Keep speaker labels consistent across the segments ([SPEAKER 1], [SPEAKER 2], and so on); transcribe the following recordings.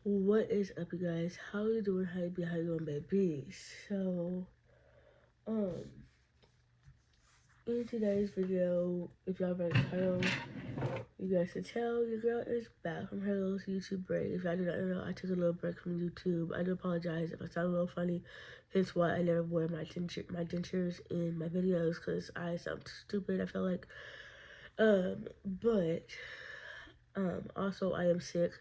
[SPEAKER 1] What is up, you guys? How you doing? How you doing, baby? So, um, in today's video, if y'all read the title, you guys can tell your girl is back from her little YouTube break. If y'all do not know, I took a little break from YouTube. I do apologize if I sound a little funny. Hence why I never wear my dentures in my videos because I sound stupid. I feel like, but also I am sick.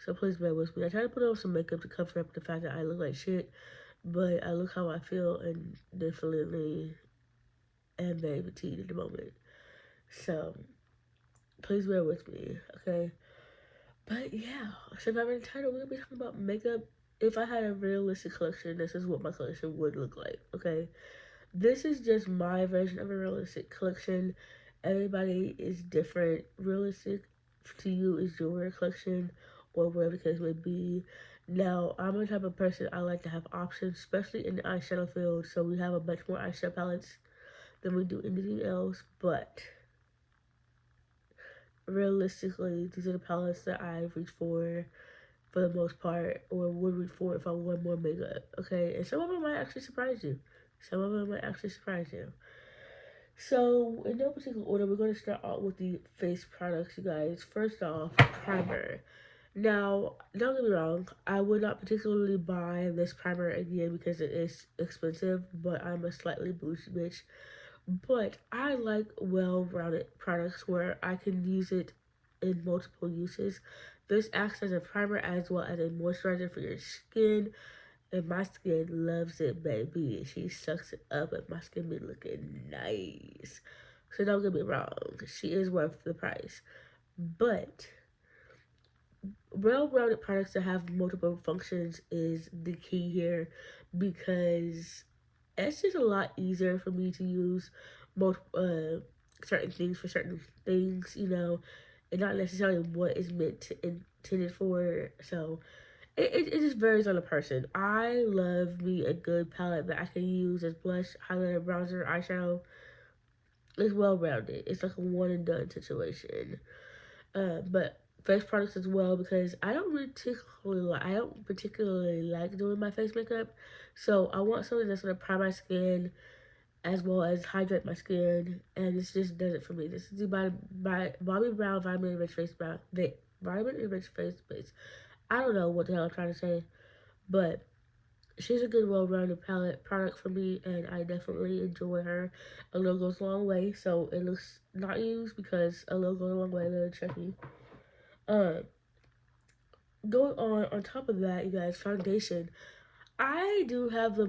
[SPEAKER 1] So please bear with me. I try to put on some makeup to cover up the fact that I look like shit, but I look how I feel and definitely am very fatigued at the moment. So please bear with me, okay? But yeah, so by the title, we're gonna be talking about makeup. If I had a realistic collection, this is what my collection would look like, okay? This is just my version of a realistic collection. Everybody is different. Realistic to you is your collection or whatever the case may be. Now, I'm the type of person I like to have options, especially in the eyeshadow field. So we have a bunch more eyeshadow palettes than we do anything else. But realistically, these are the palettes that I reach for the most part, or would reach for if I want more makeup. Okay, and some of them might actually surprise you. Some of them might actually surprise you. So, in no particular order, we're going to start out with the face products, you guys. First off, primer. Now, don't get me wrong, I would not particularly buy this primer again because it is expensive, but I'm a slightly bougie bitch. But I like well rounded products where I can use it in multiple uses. This acts as a primer as well as a moisturizer for your skin, and my skin loves it, baby. She sucks it up, and my skin be looking nice. So don't get me wrong, she is worth the price. But well-rounded products that have multiple functions is the key here because it's just a lot easier for me to use certain things for certain things, and not necessarily what is intended for. So it just varies on the person. I love me a good palette that I can use as blush, highlighter, bronzer, eyeshadow. It's well rounded. It's like a one and done situation. But face products as well because I don't particularly like doing my face makeup, so I want something that's gonna prime my skin as well as hydrate my skin, and this just does it for me. This is the Bobbi Brown Vitamin Enriched Vitamin Enriched Face Base. I don't know what the hell I'm trying to say, but she's a good, well-rounded palette product for me, and I definitely enjoy her. A little goes a long way, so it looks not used because a little goes a long way. Little tricky. Uh, Going on top of that, you guys, foundation. I do have the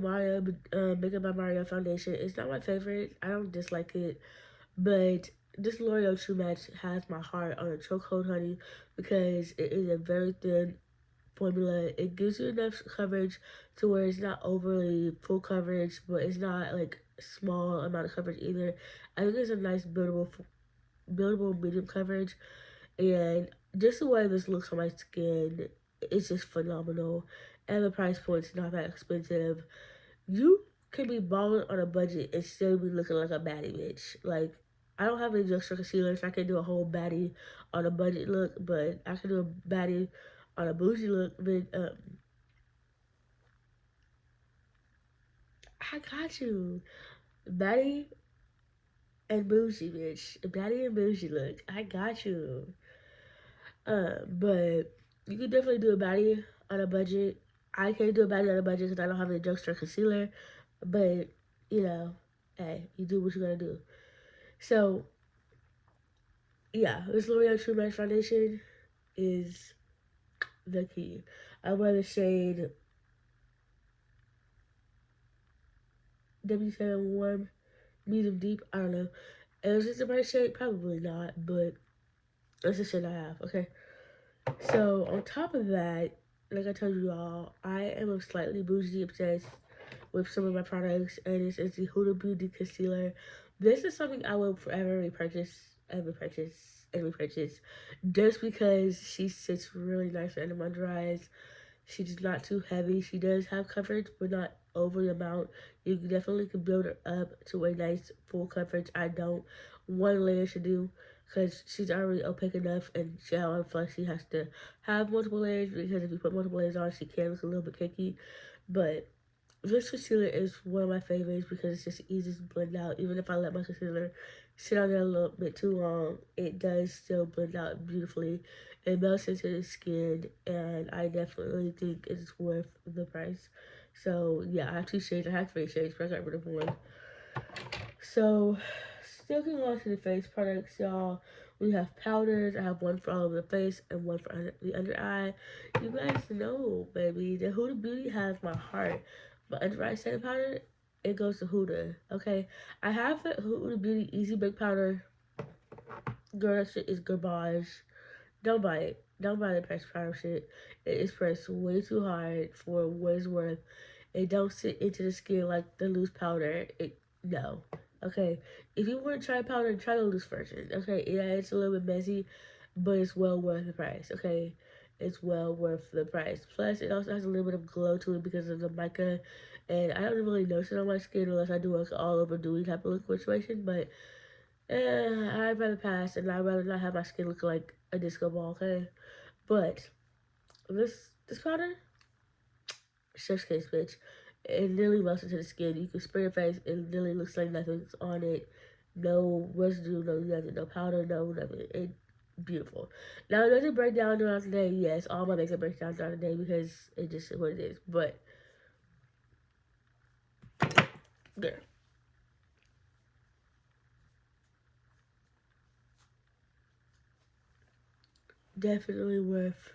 [SPEAKER 1] Makeup by Mario foundation. It's not my favorite. I don't dislike it, but this L'Oreal True Match has my heart on a chokehold, honey, because it is a very thin formula. It gives you enough coverage to where it's not overly full coverage, but it's not like small amount of coverage either. I think it's a nice buildable medium coverage, and just the way this looks on my skin, it's just phenomenal. And the price point's not that expensive. You can be balling on a budget and still be looking like a baddie bitch. Like, I don't have any extra concealer, so I can do a whole baddie on a budget look, but I can do a baddie on a bougie look. But I got you, baddie and bougie bitch, baddie and bougie look. I got you. But you can definitely do a baddie on a budget. I can't do a baddie on a budget because I don't have any drugstore concealer. But hey, you do what you gotta do. So yeah, this L'Oreal True Match Foundation is the key. I wear the shade W7 Warm, Medium Deep. I don't know. Is this the right shade? Probably not, but that's the shade I have. Okay. So on top of that, like I told you all, I am a slightly bougie obsessed with some of my products, and this is the Huda Beauty Concealer. This is something I will forever repurchase and repurchase and repurchase just because she sits really nice under my eyes. She's not too heavy. She does have coverage, but not over the amount. You definitely can build her up to a nice full coverage. I don't. One layer should do because she's already opaque enough, and she I feel like she has to have multiple layers, because if you put multiple layers on, she can look a little bit cakey. But this concealer is one of my favorites because it's just easy to blend out. Even if I let my concealer sit on there a little bit too long, it does still blend out beautifully. It melts into the skin, and I definitely think it's worth the price. So yeah, I have 2 shades. I have 3 shades, but I got rid of one. So still going on to the face products, y'all. We have powders. I have one for all over the face and one for the under eye. You guys know, baby, that Huda Beauty has my heart. But under eye setting powder, it goes to Huda. Okay, I have the Huda Beauty Easy Bake Powder. Girl, that shit is garbage. Don't buy it. Don't buy the pressed powder shit. It is pressed way too hard for what it's worth. It don't sit into the skin like the loose powder. No. Okay. If you want to try powder, try the loose version. Okay. Yeah, it's a little bit messy, but it's well worth the price. Okay. It's well worth the price. Plus, it also has a little bit of glow to it because of the mica. And I don't really notice it on my skin unless I do like all over dewy type of look situation. But I'd rather pass, and I'd rather not have my skin look like a disco ball. Okay. But this powder, chef's kiss, bitch. It literally melts into the skin. You can spray your face, it literally looks like nothing's on it. No residue, no nothing, no powder, no nothing. It's beautiful. Now, does it break down throughout the day? Yes, all my makeup breaks down throughout the day because it just is what it is. But, there. Definitely worth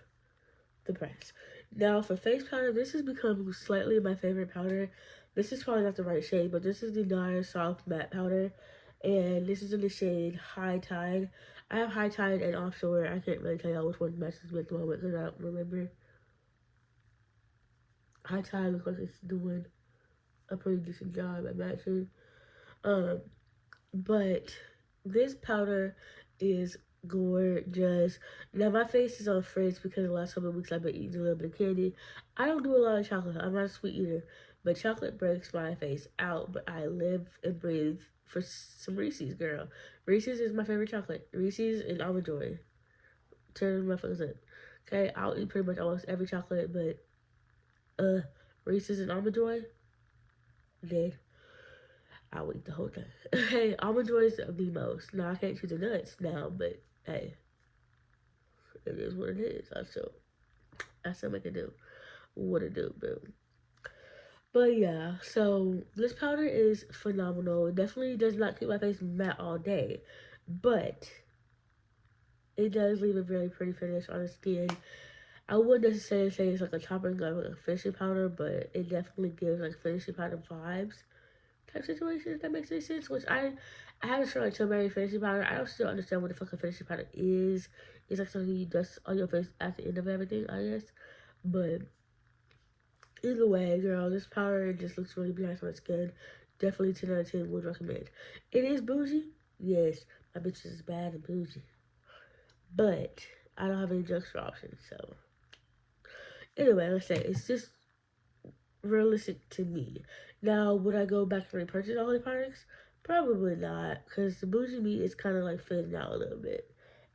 [SPEAKER 1] the price. Now, for face powder, this has become slightly my favorite powder. This is probably not the right shade, but this is the NARS Soft Matte Powder. And this is in the shade High Tide. I have High Tide and Offshore. I can't really tell y'all which one matches me at the moment because I don't remember. High Tide looks like it's doing a pretty decent job at matching. Um, but this powder is gorgeous. Now my face is on fridge because the last couple of weeks I've been eating a little bit of candy. I don't do a lot of chocolate. I'm not a sweet eater, but chocolate breaks my face out. But I live and breathe for some Reese's, girl. Reese's is my favorite chocolate. Reese's and Almond Joy. Turn my focus up. Okay, I'll eat pretty much almost every chocolate, but Reese's and Almond Joy, dead. I'll eat the whole thing. Hey, Almond Joy is the most. Now I can't choose the nuts now, but hey, it is what it is. I still make it do what it do, boo. But yeah, so this powder is phenomenal. It definitely does not keep my face matte all day, but it does leave a very pretty finish on the skin. I wouldn't necessarily say it's like a topping of like a finishing powder, but it definitely gives like finishing powder vibes type situation, if that makes any sense. Which I haven't tried turmeric finishing powder. I don't still understand what the fuck a finishing powder is. It's like something you dust on your face at the end of everything, I guess. But either way, girl, this powder just looks really nice on the skin. Definitely 10 out of 10 would recommend. It is bougie. Yes, my bitch is bad and bougie. But I don't have any drugstore options, so anyway, let's say it's just realistic to me. Now, would I go back and repurchase all the products? Probably not, because the bougie meat is kind of like fading out a little bit,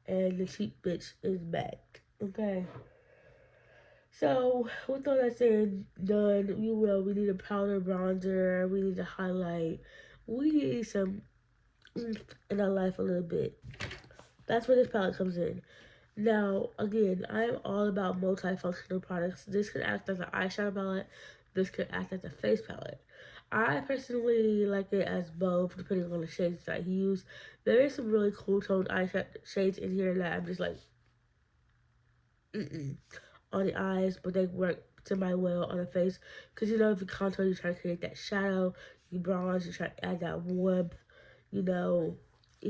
[SPEAKER 1] and the cheap bitch is back. Okay. So, with all that said done, we need a powder bronzer, we need a highlight, we need some oomph in our life a little bit. That's where this palette comes in. Now, again, I'm all about multifunctional products. This could act as an eyeshadow palette. This could act as a face palette. I personally like it as both, depending on the shades that I use. There is some really cool toned eyeshadow shades in here that I'm just like, on the eyes, but they work to my will on the face. Because, if you contour, you try to create that shadow. You bronze, you try to add that warmth. You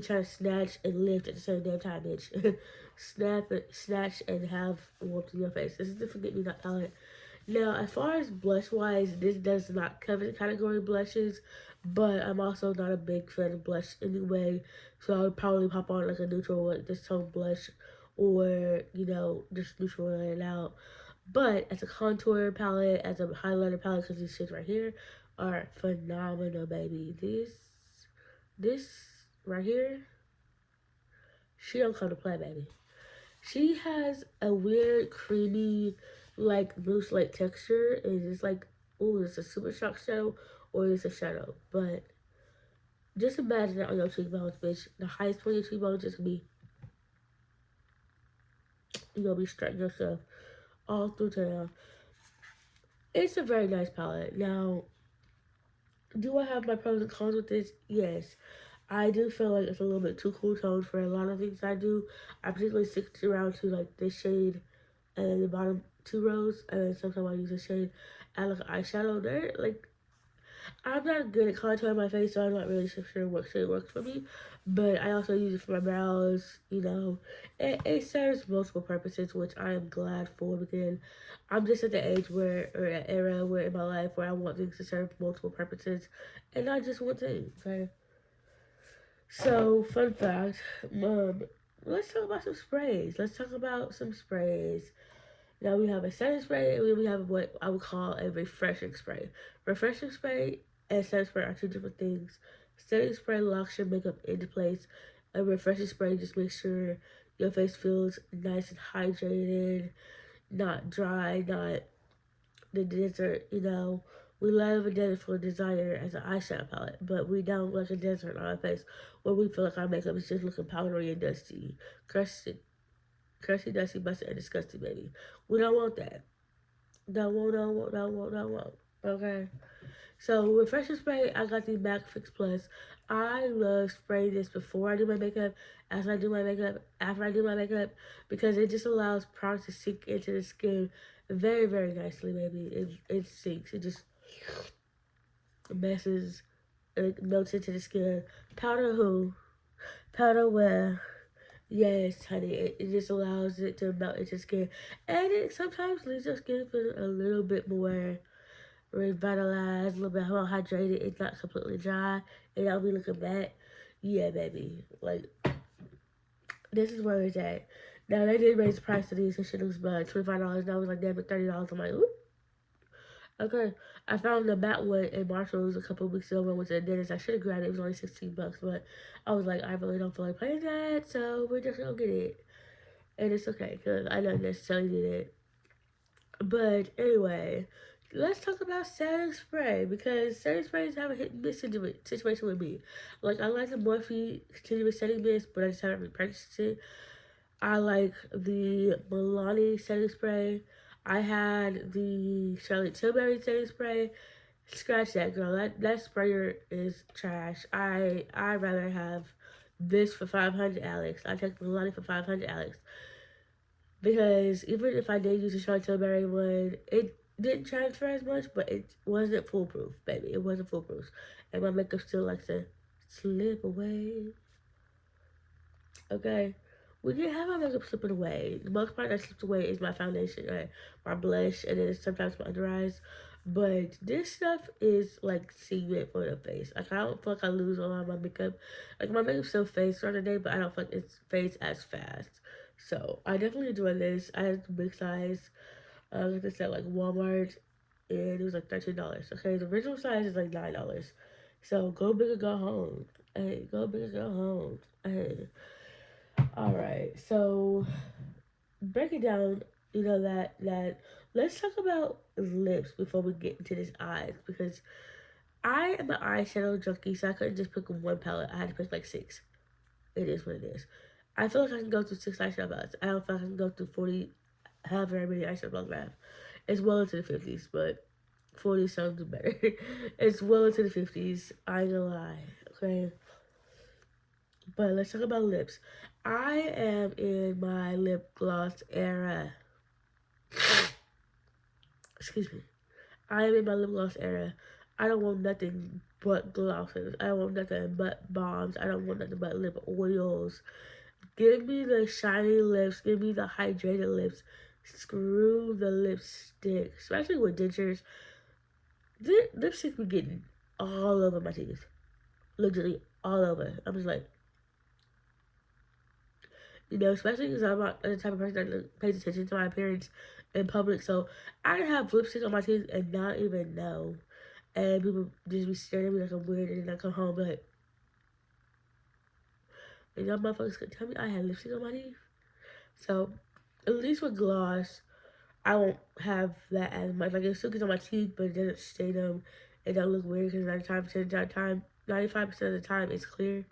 [SPEAKER 1] try to snatch and lift at the same damn time, bitch. Snatch and have warmth in your face. This is the Forget Me Not palette. Now, as far as blush wise, this does not cover the category of blushes, but I'm also not a big fan of blush anyway. So I would probably pop on like a neutral, like this tone blush, or just neutral it out. But as a contour palette, as a highlighter palette, because these shits right here are phenomenal, baby. This right here, she don't come to play, baby. She has a weird, creamy, like mousse like texture. And it's like, ooh, it's a super shock shadow or it's a shadow. But just imagine that on your cheekbones, bitch. The highest point of your cheekbones is gonna be, you're gonna be stretching yourself all through town. It's a very nice palette. Now, do I have my pros and cons with this? Yes. I do feel like it's a little bit too cool toned for a lot of things I do. I particularly stick around to like this shade and then the bottom two rows, and then sometimes I use a shade and like eyeshadow. There, like I'm not good at contouring my face, so I'm not really sure what shade works for me. But I also use it for my brows. It serves multiple purposes, which I am glad for because I'm just at the age where, or an era where in my life where I want things to serve multiple purposes, and not just one thing. Okay. So, fun fact, let's talk about some sprays. Let's talk about some sprays. Now we have a setting spray and we have what I would call a refreshing spray. Refreshing spray and setting spray are two different things. Setting spray locks your makeup into place. A refreshing spray just makes sure your face feels nice and hydrated, not dry, not the desert. We love a desert for desire as an eyeshadow palette, but we don't like a desert on our face where we feel like our makeup is just looking powdery and dusty, crusty, dusty, busted, and disgusting, baby. We don't want that. Don't want. Okay. So refreshing spray, I got the MAC Fix Plus. I love spraying this before I do my makeup, as I do my makeup, after I do my makeup, because it just allows product to sink into the skin very, very nicely, baby. It sinks. It just messes, it melts into the skin. Powder who? Powder where? Yes, honey. It just allows it to melt into skin, and it sometimes leaves your skin feeling a little bit more revitalized, a little bit more hydrated. It's not completely dry, and I'll be looking back. Yeah, baby. Like this is where it's at. Now they did raise the price of these. This shit was about $25. Now it was like damn it $30. I'm like, ooh. Okay, I found the matte one in Marshalls a couple of weeks ago when I went to the dentist. I should have grabbed it. It was only $16, but I was like, I really don't feel like paying that, so we're just gonna get it, and it's okay because I don't necessarily need it. But anyway, let's talk about setting spray because setting sprays have a hit and miss situation with me. Like I like the Morphe continuous setting mist, but I just haven't repurchased it. I like the Milani setting spray. I had the Charlotte Tilbury setting spray. Scratch that, girl. That sprayer is trash. I rather have this for 500, Alex. I take Milani for 500, Alex. Because even if I did use the Charlotte Tilbury one, it didn't transfer as much, but it wasn't foolproof, baby. It wasn't foolproof. And my makeup still likes to slip away. Okay? We can have my makeup slipping away. The most part that slips away is my foundation, right? My blush, and then sometimes my under eyes. But this stuff is like cement for the face. Like I don't feel like I lose a lot of my makeup. Like my makeup still fades throughout the day, but I don't feel like it fades as fast. So I definitely enjoy this. I had the big size. Like I said, like Walmart, and it was like $13. Okay, the original size is like $9. So go big or go home. Hey, go big or go home. Hey. All right. So break it down. That. Let's talk about lips before we get into this eyes because I am an eyeshadow junkie, so I couldn't just pick one palette. I had to pick like six. It is what it is. I feel like I can go through six eyeshadow palettes. I don't feel like I can go through 40, however many eyeshadow palettes I have. It's well into the 50s, but 40 sounds better. It's well into the 50s. I ain't gonna lie. Okay. But let's talk about lips. I am in my lip gloss era. Excuse me. I am in my lip gloss era. I don't want nothing but glosses. I don't want nothing but balms. I don't want nothing but lip oils. Give me the shiny lips. Give me the hydrated lips. Screw the lipstick. Especially with dentures. The lipstick be getting all over my teeth. Literally all over. I'm just like, especially because I'm not the type of person that pays attention to my appearance in public. So I can have lipstick on my teeth and not even know. And people just be staring at me like I'm weird, and then I come home like, And y'all motherfuckers could tell me I had lipstick on my teeth. So, at least with gloss, I won't have that as much. Like, it still gets on my teeth, but it doesn't stain them. It don't look weird because 95% of the time, 95% of the time, it's clear.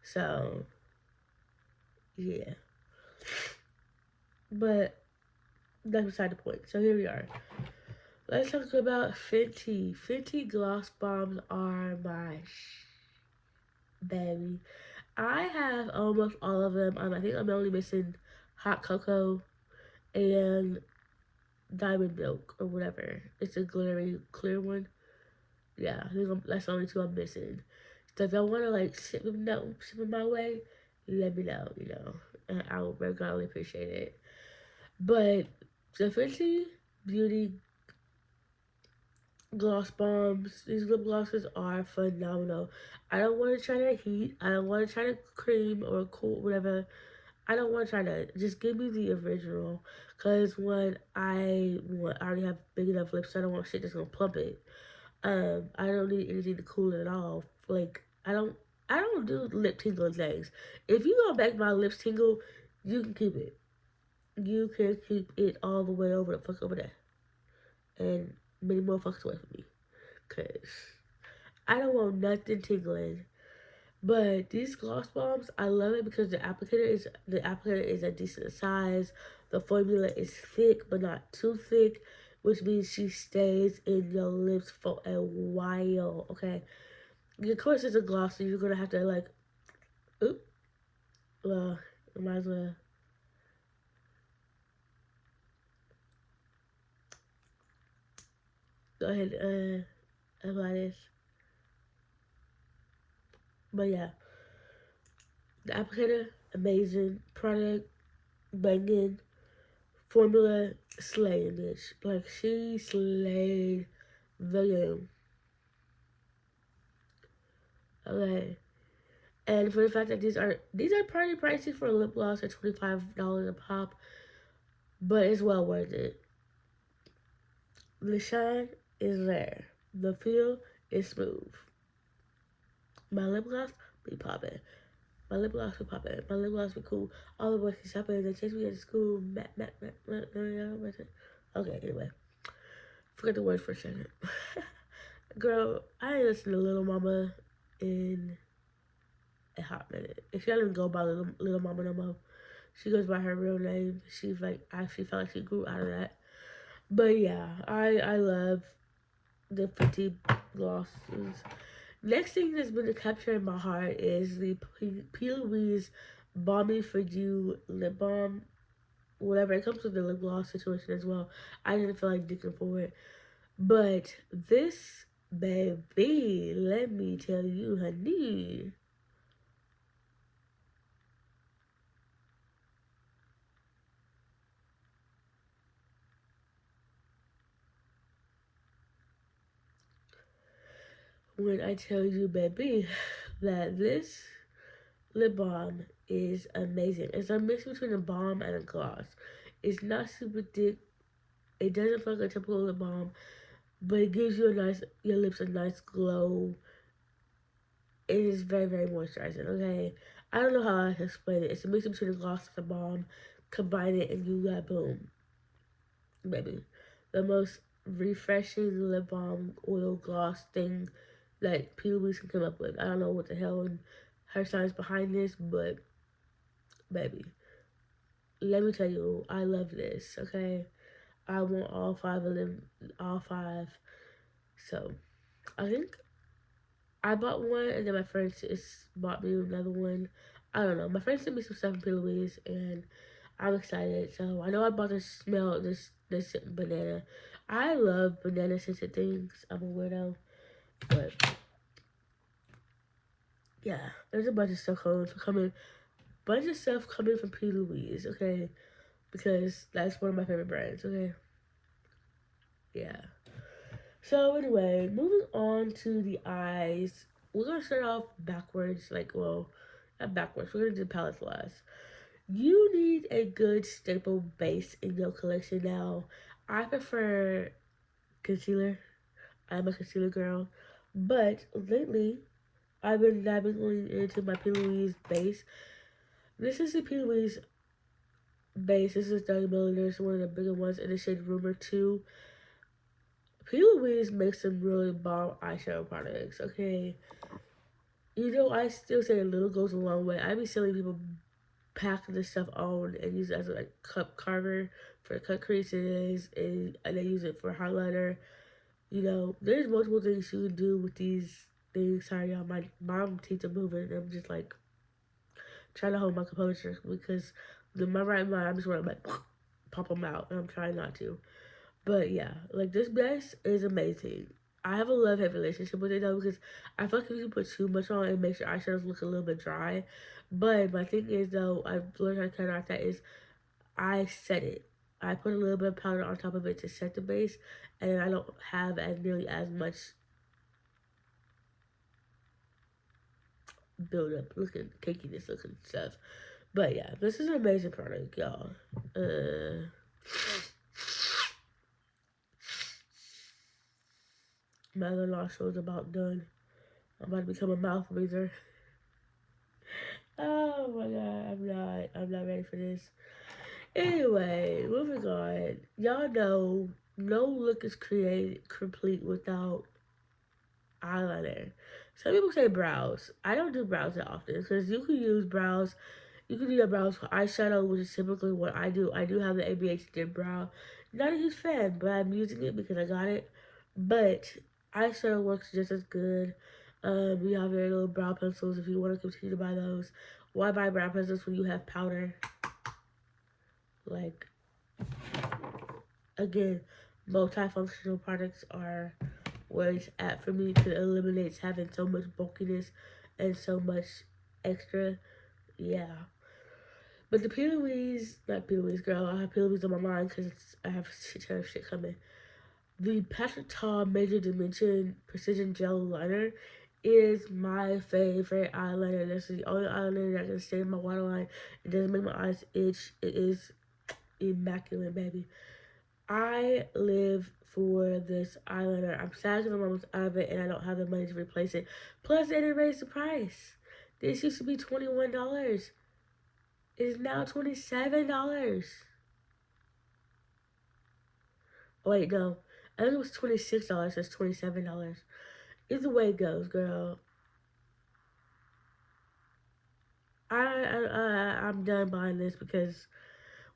[SPEAKER 1] So, yeah. But that's beside the point. So, here we are. Let's talk about Fenty. Fenty gloss bombs are my baby. I have almost all of them. I think I'm only missing hot cocoa and diamond milk or whatever. It's a glittery clear one. Yeah, I think that's the only two I'm missing. So if y'all want to like ship them my way, let me know. And I will regularly appreciate it. But the Fenty Beauty gloss bombs, these lip glosses are phenomenal. I don't want to try to heat. I don't want to try to cream or cool whatever. I don't want to try to just give me the original. Cause when I already have big enough lips, so I don't want shit that's gonna plump it. I don't need anything to cool it off. Like I don't do lip tingling things. If you gonna make my lips tingle, you can keep it. You can keep it all the way over the fuck over there, and many more fucks away from me. Cause I don't want nothing tingling. But these gloss bombs, I love it because the applicator is a decent size. The formula is thick but not too thick, which means she stays in your lips for a while. Okay, of course it's a gloss, so you're gonna have to like, oop, well, I might as well go ahead and apply this. But yeah, the applicator amazing, product banging, formula slaying, bitch. Like she slayed the game. Okay. And for the fact that these are pretty pricey for a lip gloss at $25 a pop, but it's well worth it. The shine is there. The feel is smooth. My lip gloss be popping. My lip gloss be popping. My lip gloss be cool. All the boys can shop in. They chase me at school. Okay, anyway. Forget the word for a second. Girl, I ain't listened to Little Mama in a hot minute. If she doesn't go by Little Mama no more, she goes by her real name. She's like, I actually felt like she grew out of that. But yeah, I love the Fenty glosses. Next thing that's been capturing my heart is the P. Louise Balmy for You lip balm. Whatever, it comes with the lip gloss situation as well. I didn't feel like digging for it. But this baby, let me tell you, honey. When I tell you, baby, that this lip balm is amazing. It's a mix between a balm and a gloss. It's not super thick. It doesn't feel like a typical lip balm, but it gives your lips a nice glow. It is very, very moisturizing. Okay, I don't know how I can explain it. It's a mix between a gloss and a balm. Combine it, and you got boom, baby. The most refreshing lip balm oil gloss thing that P. Louise can come up with. I don't know what the hell her science behind this, but baby, let me tell you, I love this. Okay, I want all five of them, all five. So I think I bought one, and then my friend just bought me another one. I don't know. My friend sent me some stuff from P. Louise, and I'm excited. So I know I bought this banana. I love banana scented things. I'm a weirdo, but yeah, there's a bunch of stuff coming from P. Louise. Okay, because that's one of my favorite brands. Okay, yeah. So anyway, moving on to the eyes. We're gonna start off backwards, like well, not backwards. We're gonna do palettes last. You need a good staple base in your collection now. I prefer concealer. I'm a concealer girl, but lately I've been dabbling into my P. Louise base. This is the P. Louise base. This is 30 milliliters, one of the bigger ones in the shade Rumor 2. P. Louise makes some really bomb eyeshadow products, okay? You know, I still say a little goes a long way. I be seeing people pack this stuff on and use it as a like cup carver for cut creases, and they use it for highlighter. You know, there's multiple things you can do with these things. Sorry, y'all, my mom teeth are moving. And I'm just like trying to hold my composure because in my right mind, I'm just want to like pop them out, and I'm trying not to. But yeah, like this base is amazing. I have a love-hate relationship with it though because I feel like if you put too much on, it makes your eyeshadows look a little bit dry. But my thing is though, I've learned how to counteract that is I set it. I put a little bit of powder on top of it to set the base, and I don't have as nearly as much build up looking cakiness looking stuff. But yeah, this is an amazing product, y'all. My other nostril is about done. I'm about to become a mouth breather. Oh my god, I'm not ready for this. Anyway, moving on. Y'all know no look is created complete without eyeliner. Some people say brows. I don't do brows that often because you can use brows. You can do your brows for eyeshadow, which is typically what I do. I do have the ABH Dip brow. Not a huge fan, but I'm using it because I got it. But eyeshadow works just as good. We have very little brow pencils if you want to continue to buy those. Why buy brow pencils when you have powder? Like, again, multifunctional products are where it's at for me to eliminate having so much bulkiness and so much extra. Yeah. But the P. Louise, not P. Louise, girl, I have P. Louise on my mind because I have shit ton of shit coming. The Patrick Ta Major Dimension Precision Gel Liner is my favorite eyeliner. This is the only eyeliner that can stay in my waterline. It doesn't make my eyes itch. It is immaculate, baby. I live for this eyeliner. I'm sad that I'm almost out of it and I don't have the money to replace it. Plus, they didn't raise the price. This used to be $21. It is now $27. Oh, wait, no. I think it was $26. It's $27. Either way it goes, girl. I'm done buying this because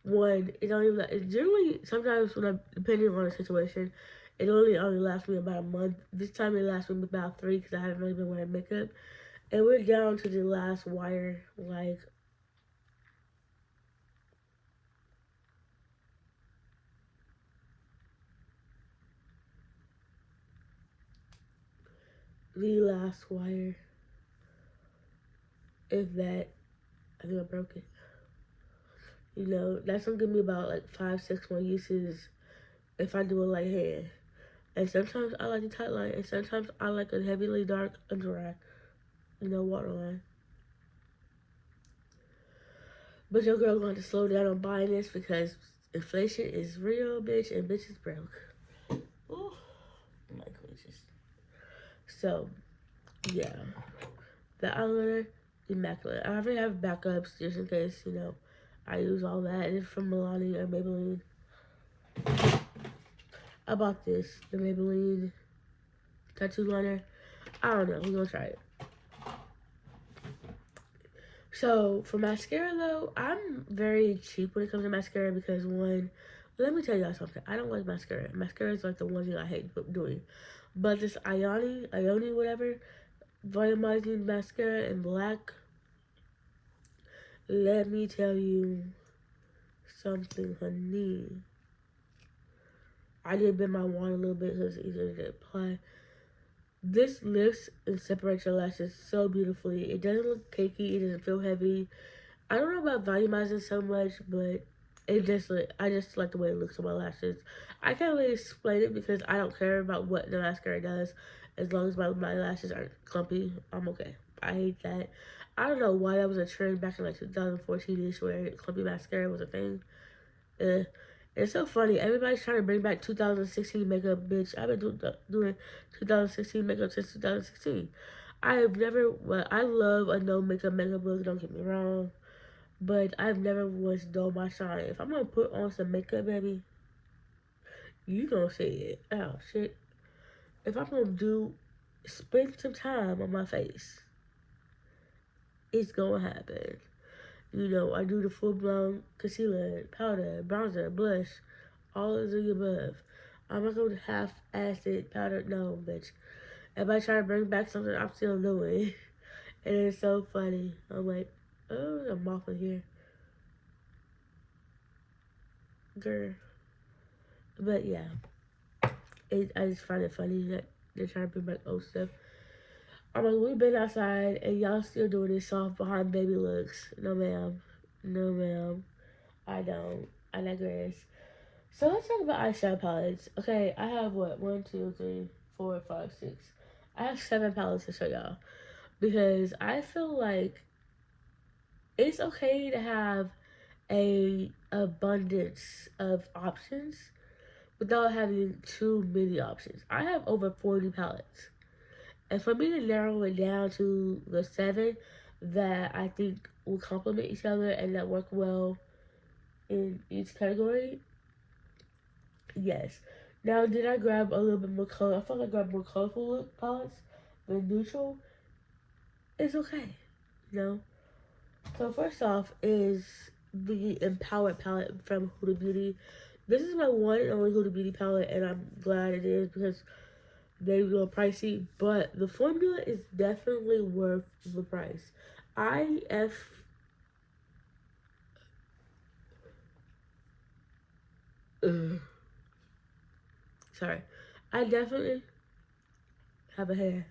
[SPEAKER 1] one, it only it generally sometimes when I'm depending on the situation, it only lasts me about a month. This time it lasts me about 3 because I haven't really been wearing makeup, and we're down to the last wire. Like the last wire. If that, I think I broke it. You know, that's gonna give me about like 5, 6 more uses if I do a light hand. And sometimes I like a tight line, and sometimes I like a heavily dark under eye, waterline. But your girl going to slow down on buying this because inflation is real, bitch, and bitch is broke. Ooh, my gracious. So, yeah. The eyeliner, immaculate. I already have backups just in case, I use all that. It's from Milani or Maybelline. I bought this, the Maybelline tattoo liner. I don't know. We're going to try it. So, for mascara, though, I'm very cheap when it comes to mascara because, one, let me tell y'all something. I don't like mascara. Mascara is like the one thing I hate doing. But this Ioni, whatever, volumizing mascara in black, let me tell you something, honey. I did bend my wand a little bit because it's easier to apply. This lifts and separates your lashes so beautifully. It doesn't look cakey. It doesn't feel heavy. I don't know about volumizing so much, but I just like the way it looks on my lashes. I can't really explain it because I don't care about what the mascara does. As long as my lashes aren't clumpy, I'm okay. I hate that. I don't know why that was a trend back in like 2014ish where clumpy mascara was a thing. It's so funny. Everybody's trying to bring back 2016 makeup, bitch. I've been doing 2016 makeup since 2016. I love a no makeup look, don't get me wrong. But I've never once dulled my shine. If I'm gonna put on some makeup, baby, you gonna see it. Oh, shit. If I'm gonna spend some time on my face, it's gonna happen. You know, I do the full blown concealer, powder, bronzer, blush, all of the above. I'm not gonna half acid powder, no, bitch. If I try to bring back something, I'm still doing. And it's so funny. I'm like, oh, there's a moth in here. Girl. But yeah, I just find it funny that they're trying to bring back old stuff. I'm like, we've been outside and y'all still doing this soft behind baby looks. No, ma'am. No, ma'am. I don't. I digress. So let's talk about eyeshadow palettes. Okay, I have what? 1, 2, 3, 4, 5, 6. I have 7 palettes to show y'all. Because I feel like it's okay to have a abundance of options without having too many options. I have over 40 palettes. And for me to narrow it down to the 7 that I think will complement each other and that work well in each category, yes. Now, did I grab a little bit more color? I felt like I grabbed more colorful look palettes than neutral. It's okay, you know? So, first off is the Empowered palette from Huda Beauty. This is my one and only Huda Beauty palette, and I'm glad it is because they were pricey, but the formula is definitely worth the price. IF sorry. I definitely have a hair.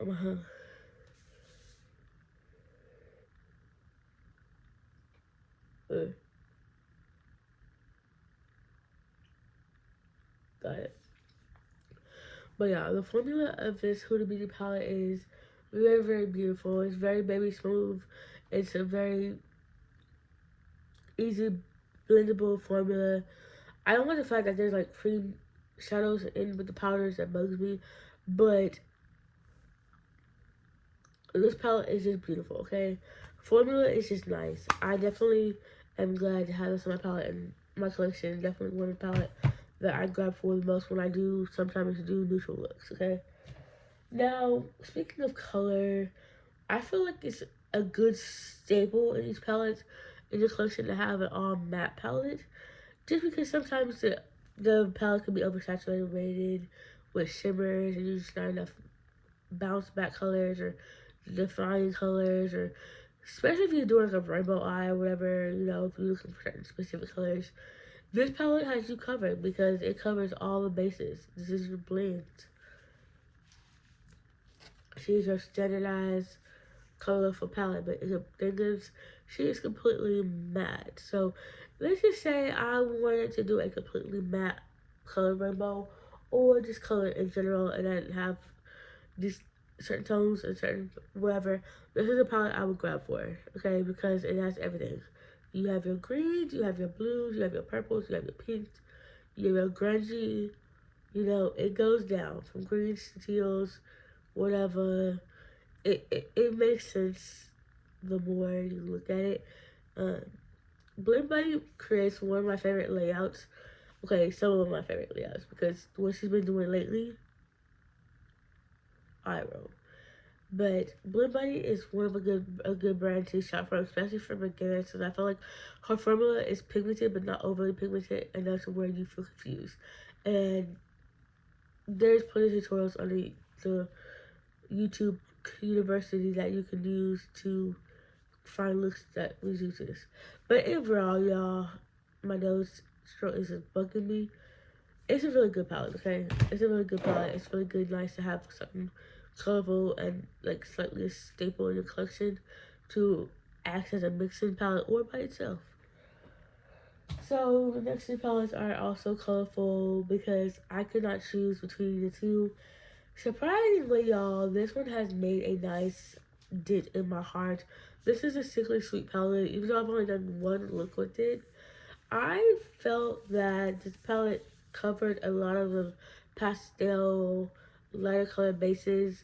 [SPEAKER 1] Uh-huh. Uh, got it. But yeah, the formula of this Huda Beauty palette is very, very beautiful. It's very baby smooth. It's a very easy blendable formula. I don't like the fact that there's like cream shadows in with the powders that bugs me, but this palette is just beautiful, okay? Formula is just nice. I definitely am glad to have this on my palette and my collection. Definitely one palette that I grab for the most when I do sometimes do neutral looks, okay? Now, speaking of color, I feel like it's a good staple in these palettes in the collection to have an all matte palette. Just because sometimes the palette can be oversaturated with shimmers and there's just not enough bounce back colors or defining colors, or especially if you're doing like a rainbow eye or whatever, you know, if you're looking for certain specific colors. This palette has you covered because it covers all the bases. This is your blend. She is your standardized colorful palette, but the thing is, she is completely matte. So let's just say I wanted to do a completely matte color rainbow or just color in general and then have these certain tones and certain whatever. This is a palette I would grab for, okay, because it has everything. You have your greens, you have your blues, you have your purples, you have your pinks, you have your grungy. You know, it goes down from greens to teals, whatever. It makes sense the more you look at it. Um, Blend Buddy creates one of my favorite layouts. Okay, some of my favorite layouts because what she's been doing lately, I wrote. But Blend Buddy is one of a good brand to shop from, especially for beginners. Because I feel like her formula is pigmented, but not overly pigmented, and that's where you feel confused. And there's plenty of tutorials on the YouTube university that you can use to find looks that reduce this. But overall, y'all, my nose stroke is just bugging me. It's a really good palette, okay? It's a really good palette. It's really good, nice to have something colorful and like slightly a staple in your collection to act as a mixing palette or by itself. So the next two palettes are also colorful because I could not choose between the two. Surprisingly, y'all, this one has made a nice dent in my heart This is a Sickly Sweet palette. Even though I've only done one look with it, I felt that this palette covered a lot of the pastel, lighter color bases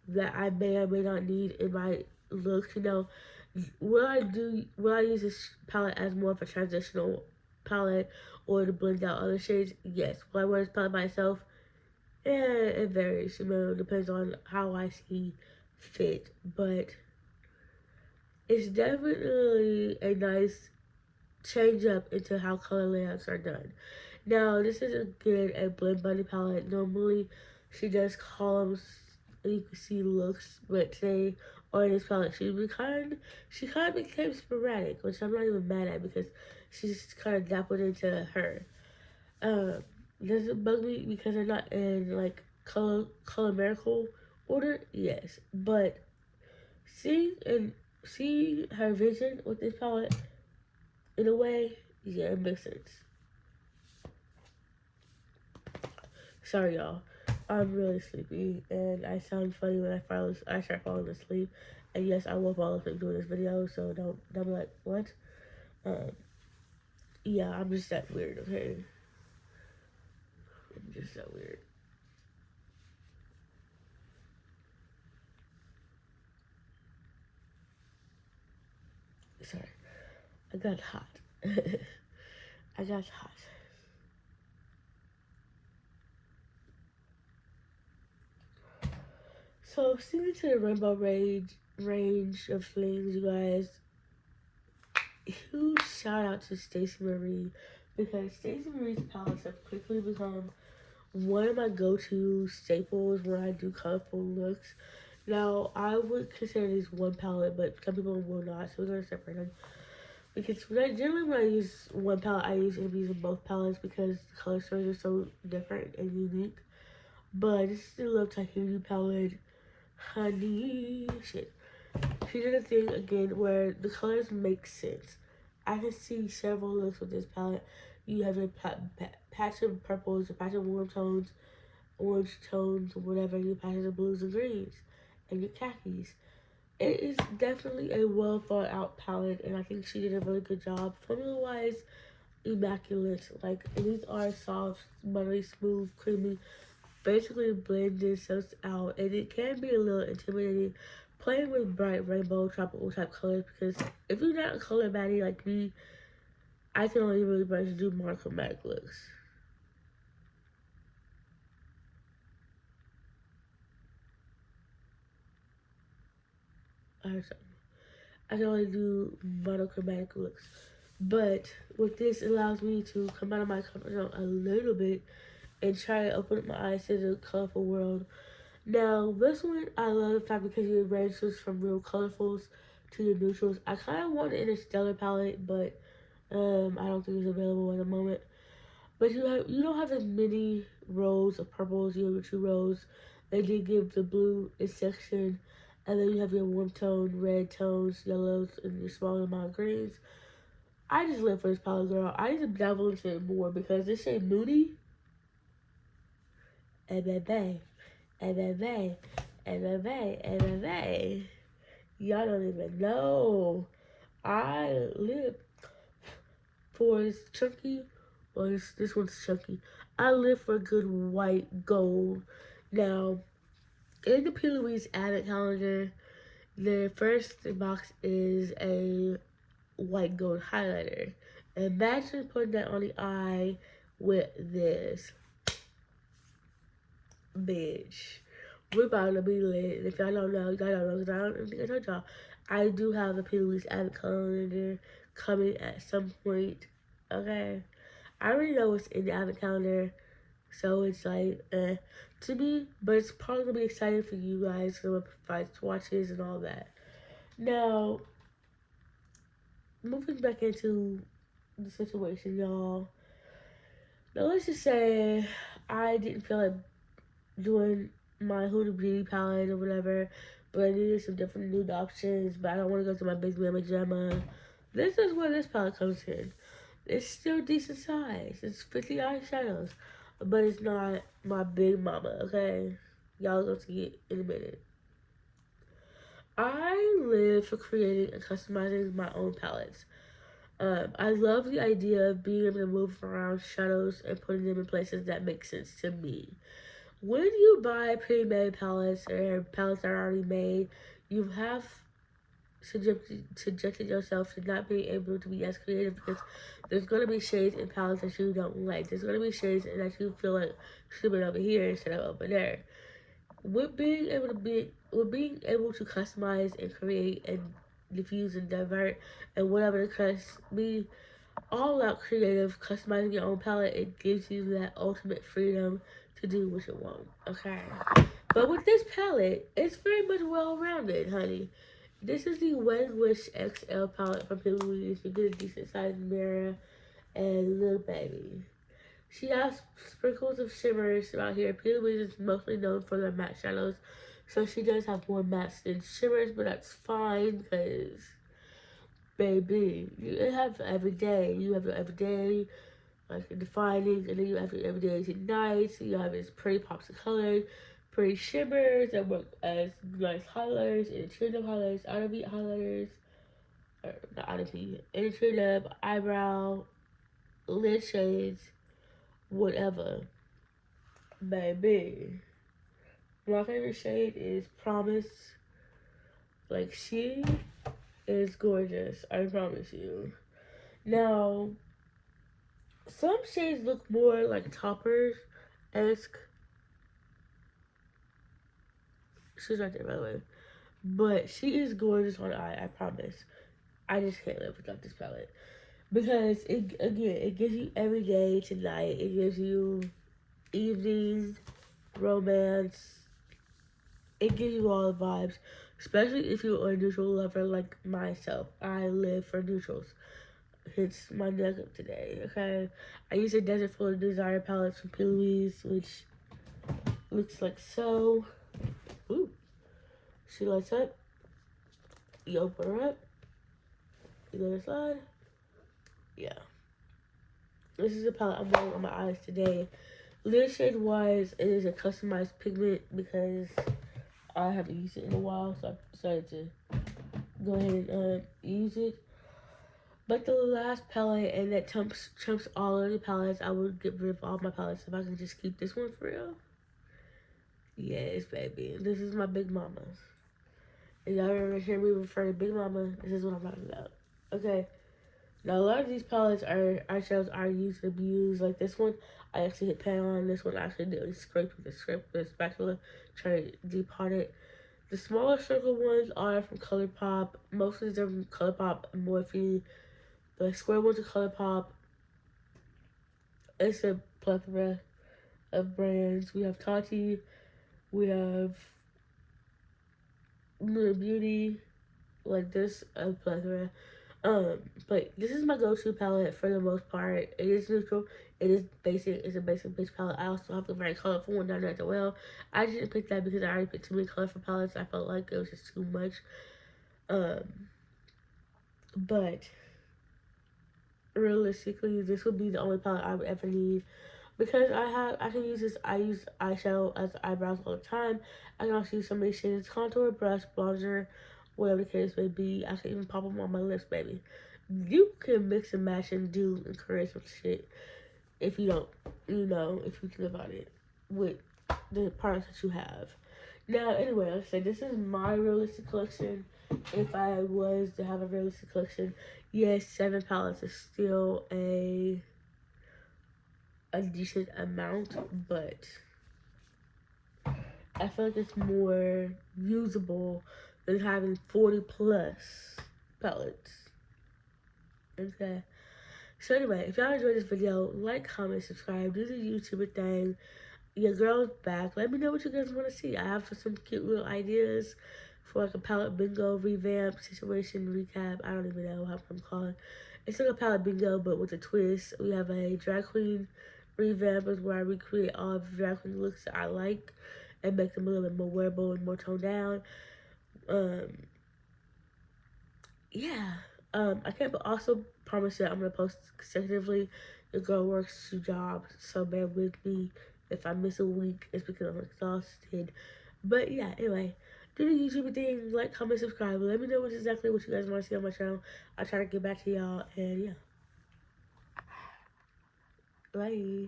[SPEAKER 1] that I may or may not need in my look. You know, will I use this palette as more of a transitional palette or to blend out other shades? Yes. Will I wear this palette by itself? Yeah, it varies. You know, it depends on how I see fit. But it's definitely a nice change up into how color layouts are done. Now, this is again a Blend Bunny palette. Normally, she does columns and you can see looks, but today on this palette, she kind of became sporadic, which I'm not even mad at because she's kind of dappled into her. Um, does it bug me because they're not in like color order? Yes, but seeing her vision with this palette in a way, yeah, it makes sense. Sorry, y'all. I'm really sleepy, and I sound funny when I start falling asleep. And yes, I will fall asleep doing this video, so don't be like, what? Um, yeah, I'm just that weird, okay? I'm just that weird. Sorry, I got hot. I got hot. So, sticking to the rainbow range of things, you guys. Huge shout out to Stacey Marie because Stacey Marie's palettes have quickly become one of my go-to staples when I do colorful looks. Now, I would consider these one palette, but some people will not, so we're going to separate them. Because generally when I use one palette, I use enemies in both palettes because the color stories are so different and unique. But this is the Love Tahiti palette. Honey, shit. She did a thing again where the colors make sense. I can see several looks with this palette. You have a patch of purples, a patch of warm tones, orange tones, whatever, your patches of blues and greens, and your khakis. It is definitely a well thought out palette, and I think she did a really good job. Formula wise, immaculate. Like, these are soft, buttery, smooth, creamy, basically blend themselves out, and it can be a little intimidating playing with bright rainbow tropical type colors because if you're not a color baddie like me, I can only really manage to do monochromatic looks. I can only do monochromatic looks. But with this, it allows me to come out of my comfort zone a little bit and try to open up my eyes to the colorful world. Now, this one, I love the fact because you range this from real colorfuls to your neutrals. I kind of want an Interstellar palette, but I don't think it's available at the moment. But you don't have as many rows of purples. You have your two rows. They did give the blue a section, and then you have your warm tone, red tones, yellows, and your small amount of greens. I just live for this palette, girl. I need to dabble into it more because this shade Moody, and bang, and bang, and bang, and bang. Y'all don't even know. I live for this chunky, well, this one's chunky. I live for good white gold. Now, in the P. Louise Advent Calendar, the first box is a white gold highlighter. Imagine putting that on the eye with this. Bitch. We're about to be lit. If y'all don't know, y'all don't know, because I don't think I told y'all. I do have the P. Louise Advent Calendar coming at some point. Okay? I already know what's in the Advent Calendar. So it's like, to me, but it's probably gonna be exciting for you guys to provide swatches and all that. Now, moving back into the situation, y'all. Now, let's just say I didn't feel like doing my Huda Beauty palette or whatever, but I needed some different nude options, but I don't want to go to my Big Mama Gemma. This is where this palette comes in. It's still decent size. It's 50 eyeshadows, but it's not my Big Mama, okay? Y'all gonna see it in a minute. I live for creating and customizing my own palettes. I love the idea of being able to move around shadows and putting them in places that make sense to me. When you buy pre-made palettes or palettes that are already made, you have subjected yourself to not being able to be as creative because there's going to be shades in palettes that you don't like. There's going to be shades that you feel like should have been over here instead of over there. With being able to customize and create and diffuse and divert and whatever the case be, all out creative, customizing your own palette, it gives you that ultimate freedom to do what you want. Okay. But with this palette, it's very much well rounded, honey. This is the Wedding Wish XL palette from Pillow Louise. You get a decent sized mirror and little baby. She has sprinkles of shimmers throughout here. Pillow Louise is mostly known for their matte shadows, so she does have more mattes than shimmers, but that's fine because, baby, you have every day. You have your everyday, like defining, and then you have your everydays and nights. You have these pretty pops of color, pretty shimmers that work as nice highlighters, intuitive highlighters, outer beat highlighters, or not outer beat, intuitive eyebrow, lid shades, whatever. Baby, my favorite shade is Promise. Like, she is gorgeous, I promise you. Now, some shades look more like toppers-esque. She's right there, by the way. But she is gorgeous on eye, I promise. I just can't live without this palette. Because, it gives you every day to night. It gives you evenings, romance. It gives you all the vibes. Especially if you're a neutral lover like myself. I live for neutrals. Hence my nugget today, okay? I use a Desert Full of Desire palette from P. Louise, which looks like so. Ooh. She lights up. You open her up. You let her slide. Yeah. This is a palette I'm wearing on my eyes today. Lid shade wise, it is a customized pigment because I haven't used it in a while, so I decided to go ahead and use it. But the last palette, and that trumps all of the palettes, I would get rid of all my palettes if I could just keep this one for real. Yes, baby. This is my Big Mama. If y'all ever hear me refer to Big Mama, this is what I'm talking about. Okay. Now, a lot of these palettes are eyeshadows are used to be used. Like this one, I actually hit pan on. This one I actually did scrape with the spatula, try to depot it. The smaller circle ones are from ColourPop. Most of them from ColourPop and Morphe. The square ones are ColourPop. It's a plethora of brands. We have Tati. We have Luna Beauty. Like this, a plethora. But this is my go-to palette for the most part. It is neutral. It is basic. It's a basic bitch palette. I also have the very colorful one down there as well. I didn't pick that because I already picked too many colorful palettes. I felt like it was just too much. But realistically, this would be the only palette I would ever need because I can use this. I use eyeshadow as eyebrows all the time. I can also use some of these shades, contour, brush, bronzer, whatever the case may be. I can even pop them on my lips, baby. You can mix and match and do and create some shit if you don't, if you think about it with the products that you have. Now, anyway, like I said, this is my realistic collection. If I was to have a realistic collection, yes, 7 palettes is still a decent amount, but I feel like it's more usable than having 40 plus palettes. Okay. So anyway, if y'all enjoyed this video, like, comment, subscribe, do the YouTuber thing. Your girl's back. Let me know what you guys want to see. I have some cute little ideas for like a palette bingo revamp situation recap. I don't even know how I'm calling it. It's like a palette bingo, but with a twist. We have a drag queen revamp, is where I recreate all of the drag queen looks that I like and make them a little bit more wearable and more toned down. Yeah. I can't also promise that I'm gonna post consecutively. The girl works 2 jobs, so bear with me. If I miss a week, it's because I'm exhausted. But yeah, anyway, do the YouTube thing, like, comment, subscribe. Let me know exactly what you guys want to see on my channel. I'll try to get back to y'all, and yeah. Bye.